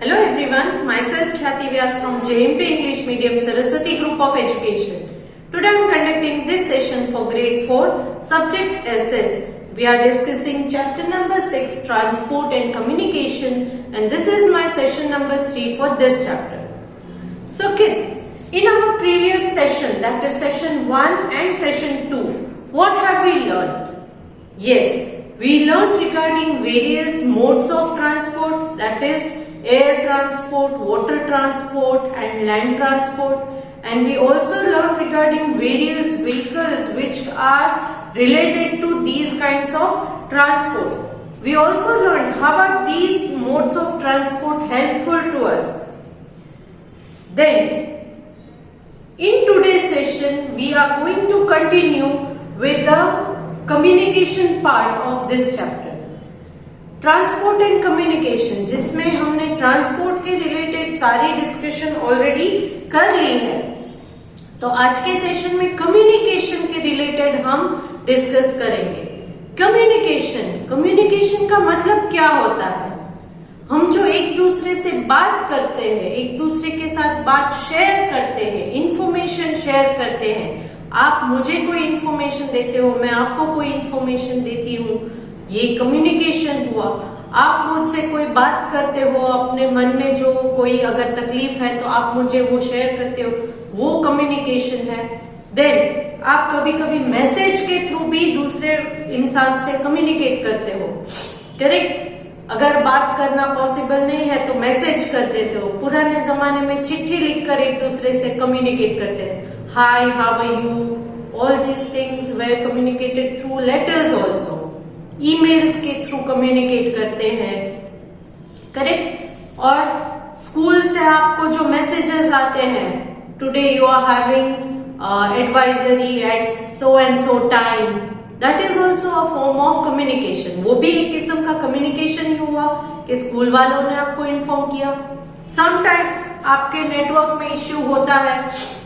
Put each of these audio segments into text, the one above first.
Hello everyone, myself Khyati Vyas from JMP English Medium Saraswati Group of Education. Today I am conducting this session for grade 4, subject SS. We are discussing chapter number 6, Transport and Communication, and this is my session number 3 for this chapter. So kids, in our previous session, that is session 1 and session 2, what have we learned? Yes, we learned regarding various modes of transport, that is air transport, water transport and land transport, and we also learned regarding various vehicles which are related to these kinds of transport. We also learned how are these modes of transport helpful to us. Then in today's session we are going to continue with the communication part of this chapter. Transport and communication, जिसमें हमने transport के related सारी discussion already कर ली है, तो आज के session में कम्युनिकेशन के रिलेटेड हम डिस्कस करेंगे। कम्युनिकेशन का मतलब क्या होता है? हम जो एक दूसरे से बात करते हैं, एक दूसरे के साथ बात शेयर करते हैं, इंफॉर्मेशन शेयर करते हैं। आप मुझे कोई इंफॉर्मेशन देते हो, मैं आपको कोई इंफॉर्मेशन देती हूँ, ये कम्युनिकेशन हुआ। आप मुझसे कोई बात करते हो, अपने मन में जो कोई अगर तकलीफ है तो आप मुझे वो शेयर करते हो, वो कम्युनिकेशन है। देन आप कभी कभी मैसेज के थ्रू भी दूसरे इंसान से कम्युनिकेट करते हो, करेक्ट? अगर बात करना पॉसिबल नहीं है तो मैसेज कर देते हो। पुराने जमाने में चिट्ठी लिखकर एक दूसरे से कम्युनिकेट करते हैं, hi, how are you, all these things were communicated through letters also. Emails के थ्रू कम्युनिकेट करते हैं, करेक्ट? और स्कूल से आपको जो मैसेजेस आते हैं, today you are having advisory at so and so time, that is also a form of communication. वो भी एक किस्म का कम्युनिकेशन ही हुआ कि स्कूल वालों ने आपको इन्फॉर्म किया। समटाइम्स आपके नेटवर्क में इश्यू होता है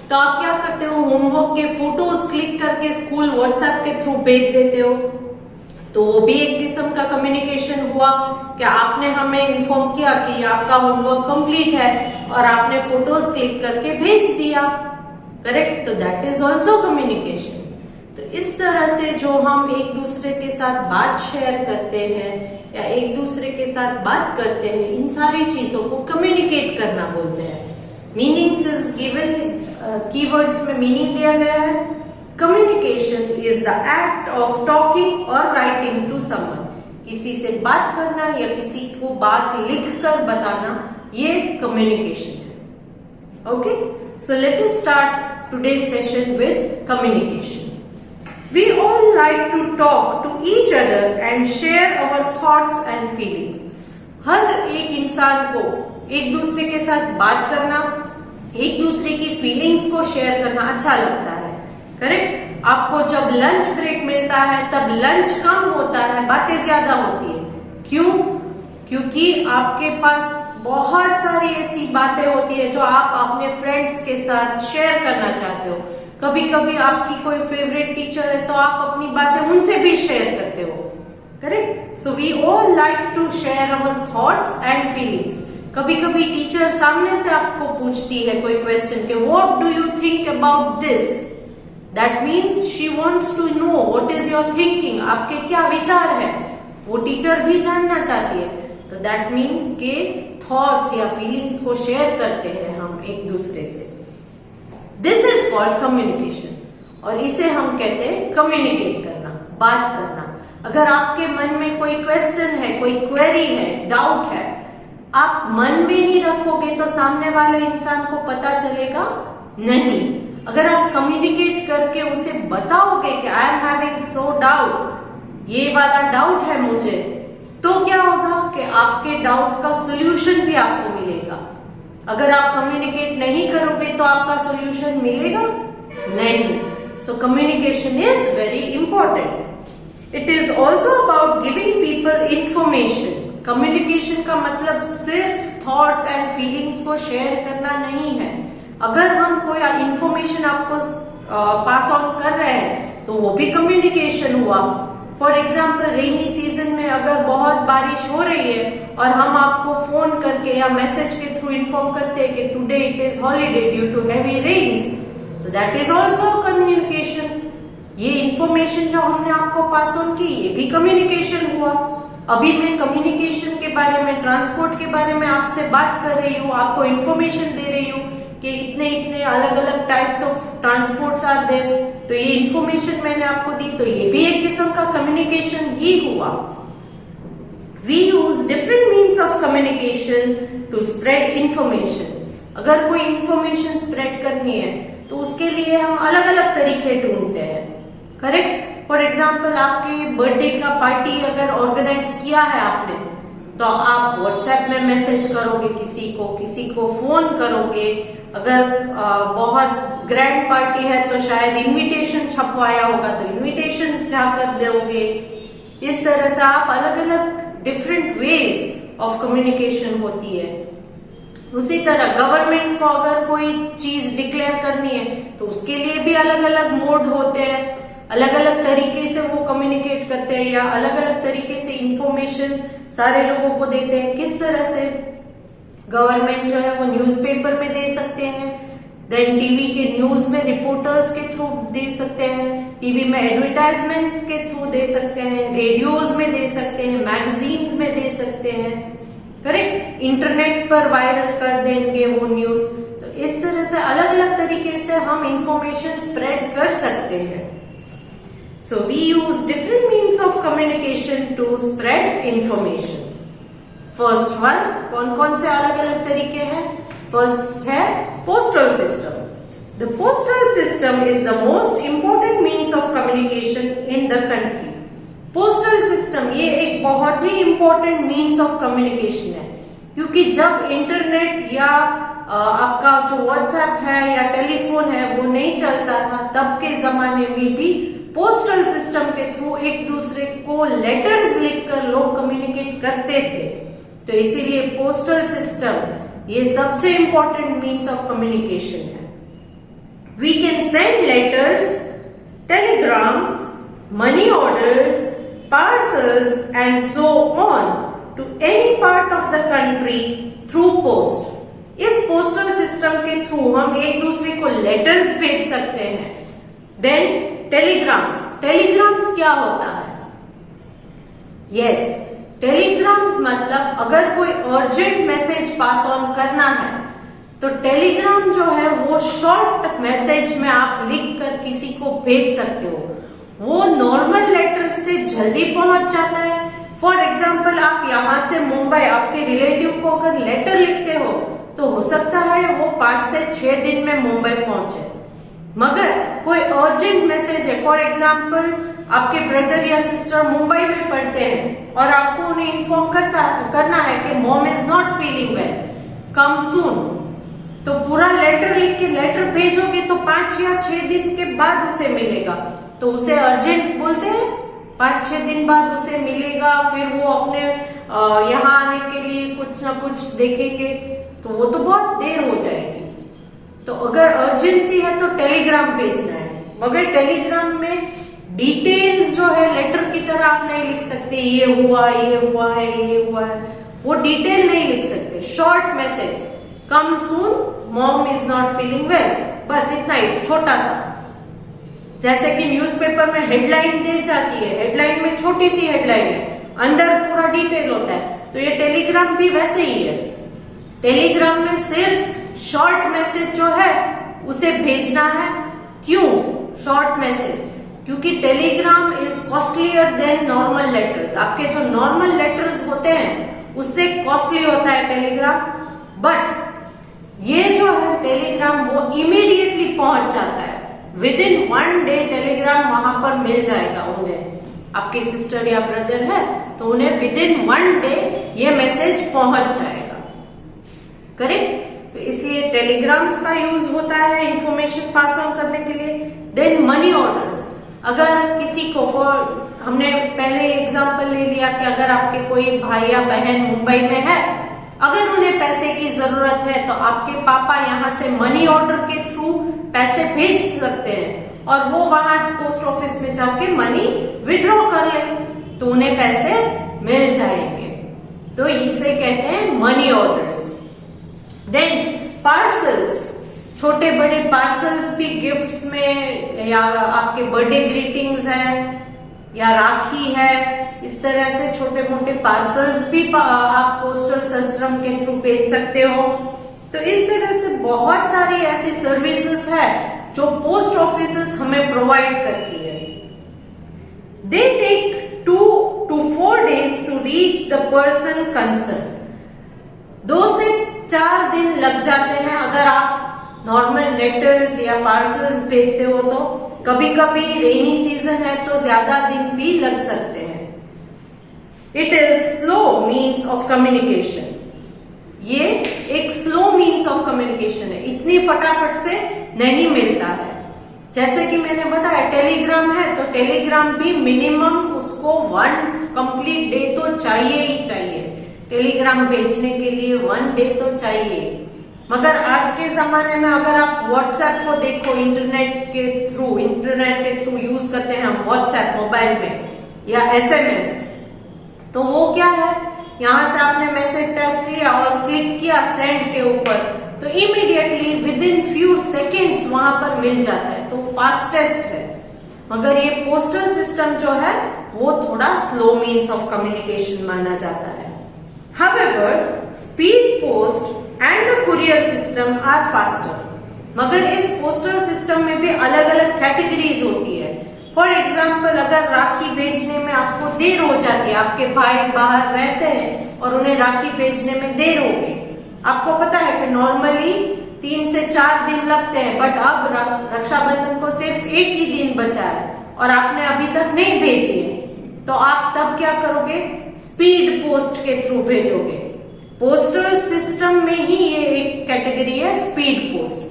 तो आप क्या करते हो, होमवर्क के फोटोज क्लिक करके स्कूल व्हाट्सएप के थ्रू भेज देते हो, तो वो भी एक किस्म का कम्युनिकेशन हुआ कि आपने हमें इन्फॉर्म किया कि आपका होमवर्क कंप्लीट है और आपने फोटोज क्लिक करके भेज दिया, करेक्ट? तो दैट इज ऑल्सो कम्युनिकेशन। तो इस तरह से जो हम एक दूसरे के साथ बात शेयर करते हैं या एक दूसरे के साथ बात करते हैं, इन सारी चीजों को कम्युनिकेट करना बोलते हैं। मीनिंग्स इज गिवन, कीवर्ड्स में मीनिंग दिया गया है। Communication is the act of talking or writing to someone. किसी से बात करना या किसी को बात लिखकर बताना, ये communication है। Okay? So let us start today's session with communication. We all like to talk to each other and share our thoughts and feelings. हर एक इंसान को एक दूसरे के साथ बात करना, एक दूसरे की फीलिंग्स को शेयर करना अच्छा लगता है, करेक्ट? आपको जब लंच ब्रेक मिलता है तब लंच कम होता है, बातें ज्यादा होती है। क्यों? क्योंकि आपके पास बहुत सारी ऐसी बातें होती है जो आप अपने फ्रेंड्स के साथ शेयर करना चाहते हो। कभी कभी आपकी कोई फेवरेट टीचर है तो आप अपनी बातें उनसे भी शेयर करते हो, correct? So we all like to share our thoughts and feelings. कभी कभी टीचर सामने से आपको पूछती है कोई क्वेश्चन के, what do you think about this? That means she wants to know what is your thinking, आपके क्या विचार है, वो टीचर भी जानना चाहती है। तो that means के thoughts या feelings को शेयर करते हैं हम एक दूसरे से। This is called communication, और इसे हम कहते हैं communicate करना, बात करना। अगर आपके मन में कोई क्वेश्चन है, कोई क्वेरी है, डाउट है, आप मन में ही रखोगे तो सामने वाले इंसान को पता चलेगा नहीं। अगर आप कम्युनिकेट करके उसे बताओगे कि I am having so doubt, ये वाला डाउट है मुझे, तो क्या होगा कि आपके डाउट का सोल्यूशन भी आपको मिलेगा। अगर आप कम्युनिकेट नहीं करोगे तो आपका सोल्यूशन मिलेगा नहीं। So communication is very important. It is also about giving people information. Communication का मतलब सिर्फ थॉट्स एंड फीलिंग्स को शेयर करना नहीं है। अगर हम कोई इंफॉर्मेशन आपको पास ऑन कर रहे हैं तो वो भी कम्युनिकेशन हुआ। फॉर एग्जाम्पल रेनी सीजन में अगर बहुत बारिश हो रही है और हम आपको फोन करके या मैसेज के थ्रू इन्फॉर्म करते हैं कि today it is holiday due to heavy rains, so that is also communication. ये इंफॉर्मेशन जो हमने आपको पास ऑन की, ये भी कम्युनिकेशन हुआ। अभी मैं कम्युनिकेशन के बारे में, ट्रांसपोर्ट के बारे में आपसे बात कर रही हूँ, आपको इन्फॉर्मेशन दे रही हूँ कि इतने इतने अलग अलग types of transports are there, तो ये इन्फॉर्मेशन मैंने आपको दी, तो ये भी एक किस्म का कम्युनिकेशन ही हुआ। We use different means of communication to spread information. अगर कोई इंफॉर्मेशन स्प्रेड करनी है तो उसके लिए हम अलग अलग तरीके ढूंढते हैं, करेक्ट। फॉर एग्जाम्पल, आपके बर्थडे का पार्टी अगर ऑर्गेनाइज किया है आपने, तो आप व्हाट्सएप में मैसेज करोगे किसी को फोन करोगे। अगर बहुत ग्रैंड पार्टी है तो शायद इनविटेशन छपवाया होगा तो इनविटेशंस जाकर दोगे। इस तरह से आप अलग अलग डिफरेंट वेज ऑफ कम्युनिकेशन होती है। उसी तरह गवर्नमेंट को अगर कोई चीज डिक्लेयर करनी है तो उसके लिए भी अलग अलग मोड होते हैं, अलग अलग तरीके से वो कम्युनिकेट करते हैं या अलग अलग तरीके से इंफॉर्मेशन सारे लोगों को देते हैं। किस तरह से गवर्नमेंट जो है वो न्यूज़पेपर में दे सकते हैं, देन टीवी के न्यूज में रिपोर्टर्स के थ्रू दे सकते हैं, टीवी में एडवर्टाइजमेंट्स के थ्रू दे सकते हैं, रेडियोज में दे सकते हैं, मैगजीन्स में दे सकते हैं, करेक्ट। इंटरनेट पर वायरल कर देंगे वो न्यूज। तो इस तरह से अलग अलग तरीके से हम इंफॉर्मेशन स्प्रेड कर सकते हैं। So we use different means of communication to spread information. First one, कौन-कौन से अलग-अलग तरीके हैं? First है postal system. The postal system is the most important means of communication in the country. Postal system ये एक बहुत ही important means of communication है, क्योंकि जब इंटरनेट या आपका जो व्हाट्सएप है या टेलीफोन है वो नहीं चलता था, तब के जमाने में भी पोस्टल सिस्टम के थ्रू एक दूसरे को लेटर्स लिखकर लोग कम्युनिकेट करते थे। तो इसीलिए पोस्टल सिस्टम ये सबसे इंपॉर्टेंट मीन्स ऑफ कम्युनिकेशन है। We can send letters, telegrams, money orders, parcels and so on to any part of the country through post. इस पोस्टल सिस्टम के थ्रू हम एक दूसरे को लेटर्स भेज सकते हैं। देन टेलीग्राम्स क्या होता है? यस, टेलीग्राम्स मतलब अगर कोई अर्जेंट मैसेज पास ऑन करना है तो टेलीग्राम जो है वो शॉर्ट मैसेज में आप लिखकर किसी को भेज सकते हो। वो नॉर्मल लेटर से जल्दी पहुंच जाता है। फॉर एग्जाम्पल, आप यहां से मुंबई आपके रिलेटिव को अगर लेटर लिखते हो तो हो सकता है वो 5 से 6 दिन में मुंबई पहुंचे। मगर कोई अर्जेंट मैसेज है, फॉर एग्जाम्पल आपके ब्रदर या सिस्टर मुंबई में पढ़ते हैं और आपको उन्हें इन्फॉर्म करना है कि mom is not feeling well, come soon, तो पूरा लेटर लिख के लेटर भेजोगे तो 5 या 6 दिन के बाद उसे मिलेगा, तो उसे अर्जेंट बोलते हैं। 5-6 दिन बाद उसे मिलेगा, फिर वो अपने यहाँ आने के लिए कुछ ना कुछ देखेंगे, तो वो तो बहुत देर हो जाएगी। तो अगर अर्जेंसी है तो टेलीग्राम भेजना है, मगर टेलीग्राम में डिटेल्स जो है लेटर की तरह आप नहीं लिख सकते, ये हुआ है, ये हुआ है, वो डिटेल नहीं लिख सकते। Short message, come soon, mom is not feeling well, बस इतना ही छोटा सा। जैसे कि न्यूज़पेपर में हेडलाइन दी जाती है, हेडलाइन में छोटी सी हेडलाइन है, अंदर पूरा डिटेल होता है, तो ये टेलीग्राम भी वैसे ही है। टेलीग्राम में सिर्फ शॉर्ट मैसेज जो है उसे भेजना है। क्यों शॉर्ट मैसेज? क्योंकि Telegram is costlier then normal letters. आपके जो नॉर्मल लेटर्स होते हैं उससे कॉस्टली होता है टेलीग्राम, बट ये जो है टेलीग्राम वो इमीडिएटली पहुंच जाता है। विद इन 1 डे टेलीग्राम वहां पर मिल जाएगा उन्हें। आपके सिस्टर या ब्रदर है तो उन्हें विद इन 1 डे ये मैसेज पहुंच जाएगा, करेक्ट। तो इसलिए टेलीग्राम्स का यूज होता है इंफॉर्मेशन पास ऑन करने के लिए। देन मनी ऑर्डर्स, अगर किसी को, हमने पहले एग्जांपल ले लिया कि अगर आपके कोई भाई या बहन मुंबई में है, अगर उन्हें पैसे की जरूरत है तो आपके पापा यहाँ से मनी ऑर्डर के थ्रू पैसे भेज सकते हैं और वो वहां पोस्ट ऑफिस में जाके मनी विड्रॉ कर ले तो उन्हें पैसे मिल जाएंगे। तो इसे कहते हैं मनी ऑर्डर्स। देन पार्सल्स, छोटे बड़े पार्सल्स भी गिफ्ट्स में, या आपके बर्थडे ग्रीटिंग्स है या राखी है, इस तरह से छोटे मोटे पार्सल्स भी आप पोस्टल सिस्टम के थ्रू भेज सकते हो। तो इस तरह से बहुत सारी ऐसी सर्विसेज है जो पोस्ट ऑफिसेस हमें प्रोवाइड करती है। They take 2 to 4 days to reach the person concerned। 2 से 4 दिन लग जाते हैं अगर आप नॉर्मल लेटर्स या पार्सल्स भेजते हो तो। कभी कभी रेनी सीजन है तो ज्यादा दिन भी लग सकते हैं। It is slow means of communication. ये एक स्लो मीन्स ऑफ कम्युनिकेशन है, इतनी फटाफट से नहीं मिलता है। जैसे कि मैंने बताया टेलीग्राम है तो टेलीग्राम भी मिनिमम उसको 1 कंप्लीट डे तो चाहिए ही चाहिए। टेलीग्राम भेजने के लिए 1 डे तो चाहिए। मगर आज के जमाने में अगर आप व्हाट्सएप को देखो, इंटरनेट के थ्रू यूज करते हैं हम व्हाट्सएप मोबाइल में या एसएमएस, तो वो क्या है, यहां से आपने मैसेज टाइप किया और क्लिक किया सेंड के ऊपर तो immediately within few seconds वहां पर मिल जाता है, तो फास्टेस्ट है। मगर ये पोस्टल सिस्टम जो है वो थोड़ा स्लो मीन्स ऑफ कम्युनिकेशन माना जाता है। However, speed post and the courier system are faster। मगर इस पोस्टल सिस्टम में भी अलग अलग कैटेगरीज होती है। फॉर एग्जाम्पल, अगर राखी भेजने में आपको देर हो जाती है, आपके भाई बाहर रहते हैं और उन्हें राखी भेजने में देर हो गई, आपको पता है कि नॉर्मली 3 से 4 दिन लगते हैं, बट अब रक्षाबंधन को सिर्फ 1 ही दिन बचा है और आपने अभी तक नहीं भेजी है, तो आप तब क्या करोगे, स्पीड पोस्ट के थ्रू भेजोगे। पोस्टल सिस्टम में ही ये एक कैटेगरी है स्पीड पोस्ट।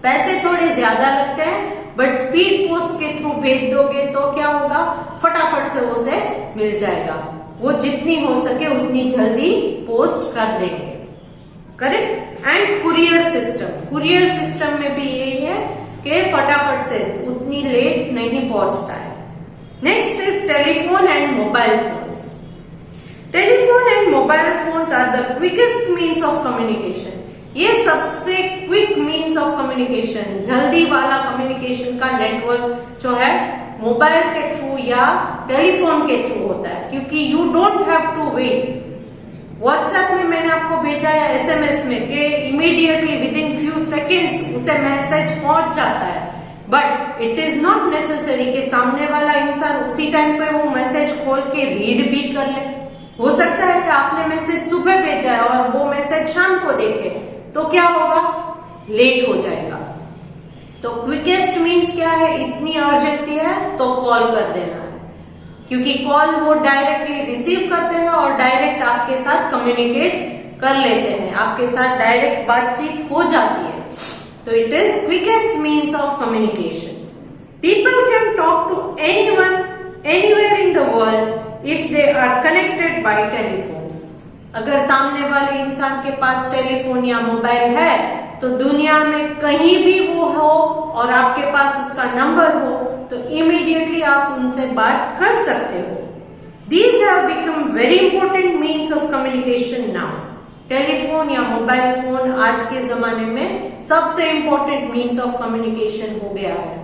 पैसे थोड़े ज्यादा लगते हैं बट स्पीड पोस्ट के थ्रू भेज दोगे तो क्या होगा, फटाफट से उसे मिल जाएगा। वो जितनी हो सके उतनी जल्दी पोस्ट कर देंगे, करेक्ट। एंड कुरियर सिस्टम में भी यही है कि फटाफट से उतनी लेट नहीं पहुंचता है। Next is telephone and mobile phones. Telephone and mobile phones are the quickest means of communication. ये सबसे क्विक मीन्स ऑफ कम्युनिकेशन, जल्दी वाला कम्युनिकेशन का नेटवर्क जो है मोबाइल के थ्रू या टेलीफोन के थ्रू होता है, क्योंकि you don't have to wait. WhatsApp में मैंने आपको भेजा या एसएमएस में कि immediately within few seconds उसे मैसेज पहुंच जाता है, but it is not necessary कि सामने वाला इंसान उसी टाइम पे वो मैसेज खोल के रीड भी कर ले। हो सकता है कि आपने मैसेज सुबह भेजा है और वो मैसेज शाम को देखे, तो क्या होगा, लेट हो जाएगा। तो क्विकेस्ट मीन्स क्या है, इतनी अर्जेंसी है तो कॉल कर देना है, क्योंकि कॉल वो डायरेक्टली रिसीव करते हैं और डायरेक्ट आपके साथ कम्युनिकेट कर लेते हैं, आपके साथ डायरेक्ट बातचीत हो जाती है। तो it is quickest means of communication. People can talk to anyone anywhere in the world if they are connected by telephones. अगर सामने वाले इंसान के पास टेलीफोन या मोबाइल है तो दुनिया में कहीं भी वो हो और आपके पास उसका नंबर हो तो इमीडिएटली आप उनसे बात कर सकते हो। These have become very important means of communication now। Telephone या मोबाइल फोन आज के जमाने में सबसे इंपॉर्टेंट मीन्स ऑफ कम्युनिकेशन हो गया है।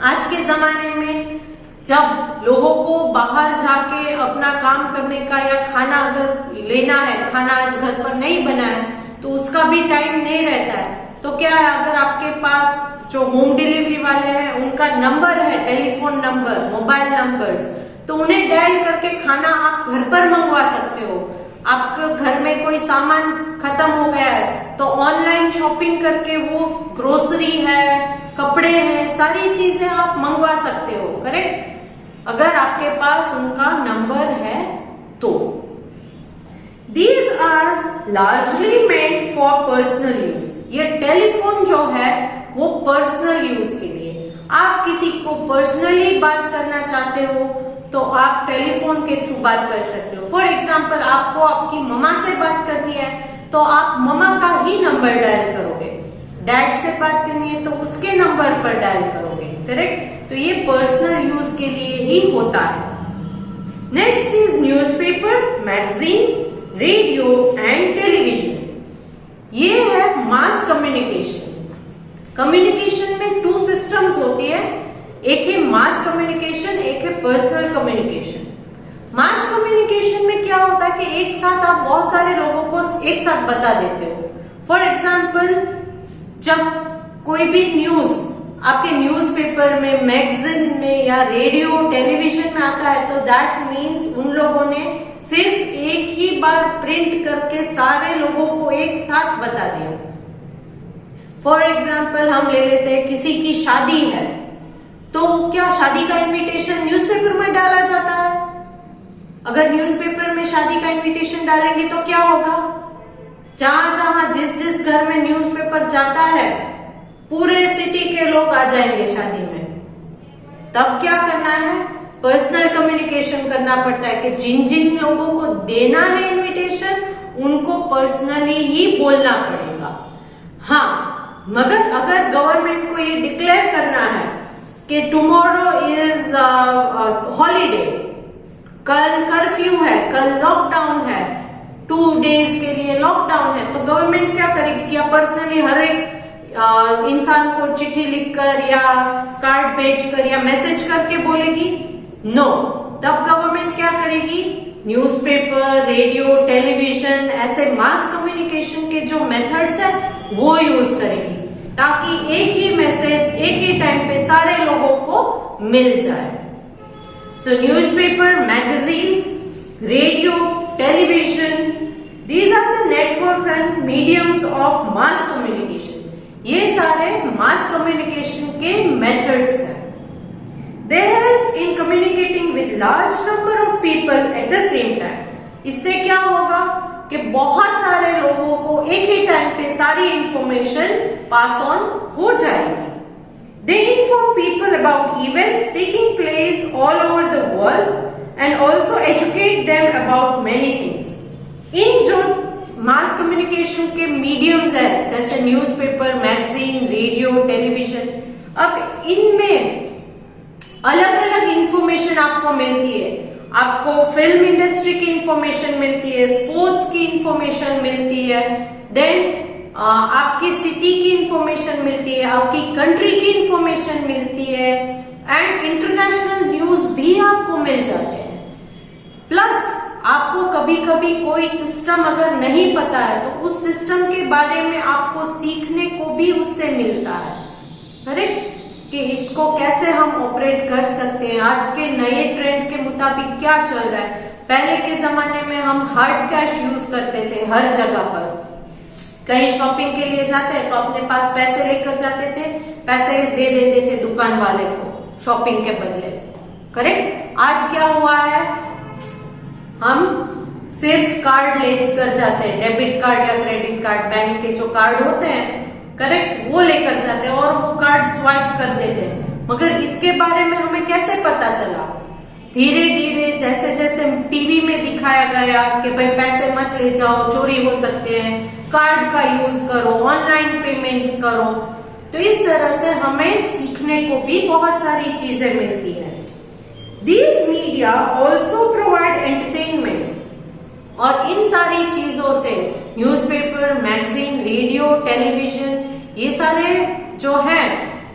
आज के जमाने में जब लोगों को बाहर जाके अपना काम करने का या खाना अगर लेना है, खाना आज घर पर नहीं बना है तो उसका भी टाइम नहीं रहता है, तो क्या है, अगर आपके पास जो होम डिलीवरी वाले हैं उनका नंबर है, टेलीफोन नंबर, मोबाइल नंबर्स, तो उन्हें डायल करके खाना आप घर पर मंगवा सकते हो। आपके घर में कोई सामान खत्म हो गया है तो ऑनलाइन शॉपिंग करके वो ग्रोसरी है, कपड़े हैं, सारी चीजें आप मंगवा सकते हो, करेक्ट, अगर आपके पास उनका नंबर है तो। These are largely meant for personal use। ये टेलीफोन जो है वो पर्सनल यूज के लिए, आप किसी को पर्सनली बात करना चाहते हो तो आप टेलीफोन के थ्रू बात कर सकते हो। फॉर एग्जाम्पल, आपको आपकी मम्मा से बात करनी है तो आप मम्मा का ही नंबर डायल करोगे, डैड से बात करनी है तो उसके नंबर पर डायल करोगे, करेक्ट। तो ये पर्सनल यूज के लिए ही होता है। Next is newspaper, magazine, radio and television. ये है मास कम्युनिकेशन। कम्युनिकेशन में टू सिस्टम्स होती है, एक है मास कम्युनिकेशन, एक है पर्सनल कम्युनिकेशन। मास कम्युनिकेशन में क्या होता है कि एक साथ आप बहुत सारे लोगों को एक साथ बता देते हो। फॉर एग्जाम्पल, जब कोई भी न्यूज आपके न्यूज़पेपर में, मैगजीन में या रेडियो टेलीविजन में आता है तो दैट मीन्स उन लोगों ने सिर्फ एक ही बार प्रिंट करके सारे लोगों को एक साथ बता दिया। फॉर एग्जाम्पल हम ले लेते हैं, किसी की शादी है तो क्या शादी का इनविटेशन न्यूज़पेपर में डाला जाता है? अगर न्यूज़पेपर में शादी का इनविटेशन डालेंगे तो क्या होगा? जहां जहां जिस जिस घर में न्यूज़पेपर जाता है पूरे सिटी के लोग आ जाएंगे शादी में। तब क्या करना है? पर्सनल कम्युनिकेशन करना पड़ता है कि जिन जिन लोगों को देना है इनविटेशन उनको पर्सनली ही बोलना पड़ेगा। हाँ, मगर अगर गवर्नमेंट को ये डिक्लेयर करना है कि टुमारो इज हॉलीडे, कल कर्फ्यू है, कल लॉकडाउन है, 2 डेज के लिए लॉकडाउन है, तो गवर्नमेंट क्या करेगी? क्या पर्सनली हर एक इंसान को चिट्ठी लिखकर या कार्ड भेजकर या मैसेज करके बोलेगी? नो। तब गवर्नमेंट क्या करेगी? न्यूज़पेपर, रेडियो, टेलीविजन, ऐसे मास कम्युनिकेशन के जो मेथड्स है वो यूज करेगी ताकि एक ही मैसेज एक ही टाइम पे सारे लोगों को मिल जाए। सो newspaper, magazines, radio, television, these are the networks and mediums of mass communication. ये सारे मास कम्युनिकेशन के मेथड्स हैं। They help in communicating with large number of people at the same time. इससे क्या होगा कि बहुत सारे लोगों को एक ही टाइम पे सारी इंफॉर्मेशन पास ऑन हो जाएगी। They inform people about events taking place all over the world and also educate them about many things. इन जो मास कम्युनिकेशन के मीडियम्स है जैसे न्यूज़पेपर, मैगजीन, रेडियो, टेलीविजन, अब इनमें अलग अलग इंफॉर्मेशन आपको मिलती है। आपको फिल्म इंडस्ट्री की इंफॉर्मेशन मिलती है, स्पोर्ट्स की इंफॉर्मेशन मिलती है, देन आपकी सिटी की इंफॉर्मेशन मिलती है, आपकी कंट्री की इंफॉर्मेशन मिलती है एंड इंटरनेशनल न्यूज भी आपको मिल जाते हैं। प्लस आपको कभी कभी कोई सिस्टम अगर नहीं पता है तो उस सिस्टम के बारे में आपको सीखने को भी उससे मिलता है, करेक्ट, कि इसको कैसे हम ऑपरेट कर सकते हैं, आज के नए ट्रेंड के मुताबिक क्या चल रहा है। पहले के जमाने में हम हार्ड कैश यूज करते थे हर जगह पर, कहीं शॉपिंग के लिए जाते हैं तो अपने पास पैसे लेकर जाते थे, पैसे दे देते थे दुकान वाले को शॉपिंग के बदले, करेक्ट। आज क्या हुआ है, हम सिर्फ कार्ड लेकर जाते हैं, डेबिट कार्ड या क्रेडिट कार्ड, बैंक के जो कार्ड होते हैं, करेक्ट, वो लेकर जाते हैं और वो कार्ड स्वाइप कर देते हैं। मगर इसके बारे में हमें कैसे पता चला? धीरे धीरे जैसे जैसे टीवी में दिखाया गया कि भाई पैसे मत ले जाओ, चोरी हो सकते हैं, कार्ड का यूज करो, ऑनलाइन पेमेंट्स करो, तो इस तरह से हमें सीखने को भी बहुत सारी चीजें मिलती है। These media also provide entertainment, और इन सारी चीजों से न्यूज़पेपर, मैगजीन, रेडियो, टेलीविजन, ये सारे जो है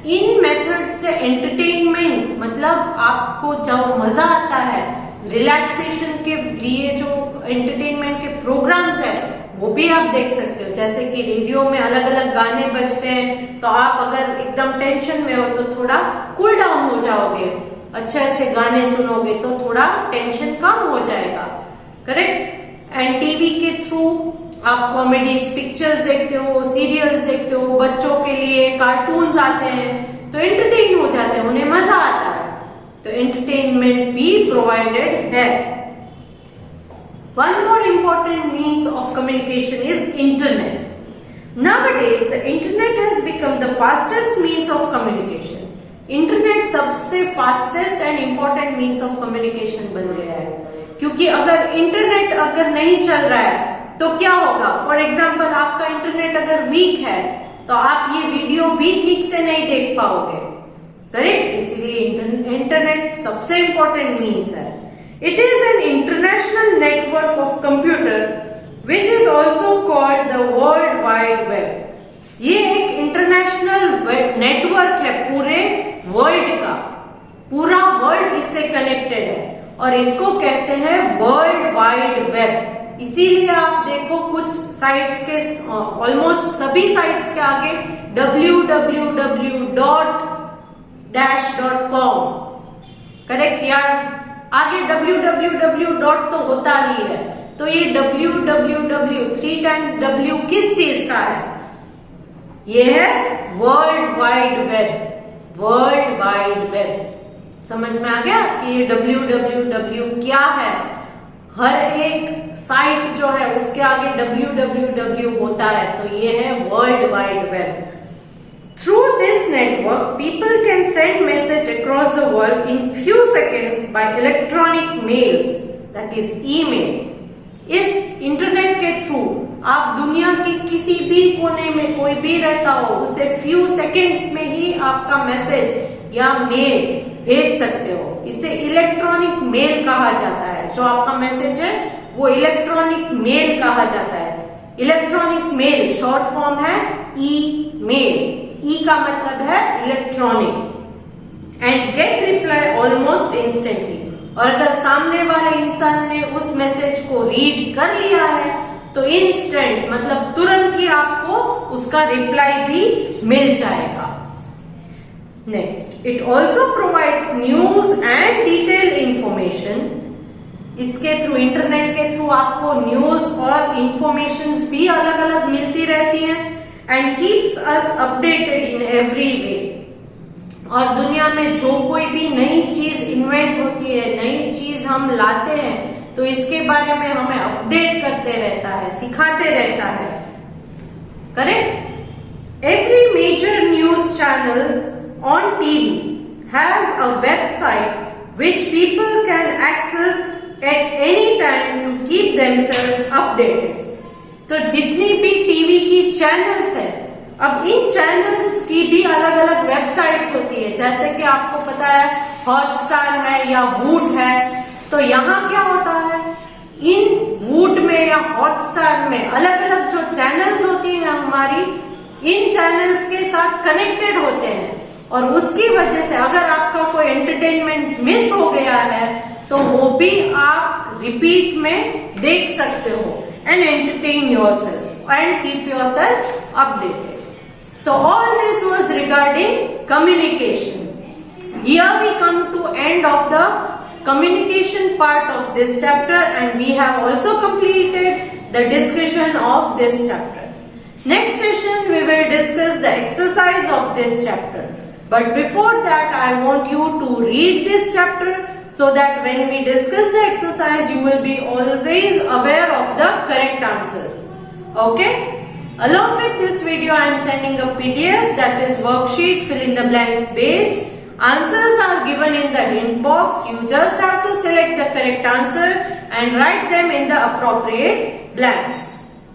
इन मेथड से एंटरटेनमेंट, मतलब आपको जब मजा आता है, रिलैक्सेशन के लिए जो एंटरटेनमेंट के प्रोग्राम्स है वो भी आप देख सकते हो। जैसे कि रेडियो में अलग अलग गाने बजते हैं तो आप अगर एकदम टेंशन में हो तो थोड़ा कूल डाउन हो जाओगे, अच्छे अच्छे गाने सुनोगे तो थोड़ा टेंशन कम हो जाएगा, करेक्ट। एंड टीवी के थ्रू आप कॉमेडीज, पिक्चर्स देखते हो, सीरियल्स देखते हो, बच्चों के लिए कार्टून्स आते हैं तो एंटरटेन हो जाते हैं, उन्हें मजा आता है, तो एंटरटेनमेंट भी प्रोवाइडेड है। One more important means of communication is internet. Nowadays, the internet has become the fastest means of communication. Internet सबसे fastest and important means of communication बन गया है, क्योंकि अगर इंटरनेट अगर नहीं चल रहा है तो क्या होगा। फॉर एग्जाम्पल, आपका इंटरनेट अगर वीक है तो आप ये वीडियो भी ठीक से नहीं देख पाओगे, करेक्ट। इसलिए इंटरनेट सबसे इम्पोर्टेंट मीन्स है। It is an international network of computer which is also called the World Wide Web. ये एक इंटरनेशनल नेटवर्क है पूरे वर्ल्ड का, पूरा वर्ल्ड इससे कनेक्टेड है और इसको कहते हैं वर्ल्ड वाइड वेब। इसीलिए आप देखो कुछ साइट्स के ऑलमोस्ट सभी साइट्स के आगे www.com करेक्ट यार, आगे www. तो होता ही है। तो ये www 3 टाइम्स w किस चीज का है? ये है world wide web. World wide web समझ में आ गया कि ये www क्या है? हर एक साइट जो है उसके आगे www होता है, तो ये है world wide web. Through this network, people can send message across the world in few seconds by electronic mails, that is email. इस इंटरनेट के थ्रू आप दुनिया के किसी भी कोने में कोई भी रहता हो उसे फ्यू सेकंड्स में ही आपका मैसेज या मेल भेज सकते हो। इसे इलेक्ट्रॉनिक मेल कहा जाता है। जो आपका मैसेज है वो इलेक्ट्रॉनिक मेल कहा जाता है। इलेक्ट्रॉनिक मेल शॉर्ट फॉर्म है ईमेल। ई का मतलब है electronic. And get reply almost instantly. और अगर सामने वाले इंसान ने उस मैसेज को रीड कर लिया है तो इंस्टेंट मतलब तुरंत ही आपको उसका रिप्लाई भी मिल जाएगा। Next, it also provides news and detail information. इसके थ्रू, इंटरनेट के थ्रू आपको न्यूज और इंफॉर्मेशन भी अलग अलग मिलती रहती है। And keeps us updated in every way. और दुनिया में जो कोई भी नई चीज इन्वेंट होती है, नई चीज हम लाते हैं, तो इसके बारे में हमें अपडेट करते रहता है, सिखाते रहता है। Correct? Every major news channels on TV has a website which people can access at any time to keep themselves updated. तो जितनी भी टीवी की चैनल्स है, अब इन चैनल्स की भी अलग अलग वेबसाइट्स होती है। जैसे कि आपको पता है हॉटस्टार है या वूट है, तो यहाँ क्या होता है, इन वूट में या हॉटस्टार में अलग अलग जो चैनल्स होती है हमारी, इन चैनल्स के साथ कनेक्टेड होते हैं। और उसकी वजह से अगर आपका कोई एंटरटेनमेंट मिस हो गया है तो वो भी आप रिपीट में देख सकते हो and entertain yourself and keep yourself updated. So all this was regarding communication. Here we come to end of the communication part of this chapter and we have also completed the discussion of this chapter. Next session we will discuss the exercise of this chapter. But before that I want you to read this chapter so that when we discuss the exercise you will be always aware of the correct answers. Okay? Along with this video I am sending a PDF, that is worksheet fill in the blanks base. Answers are given in the hint box. You just have to select the correct answer and write them in the appropriate blanks.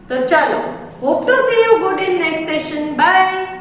So chalo, hope to see you good in next session. Bye.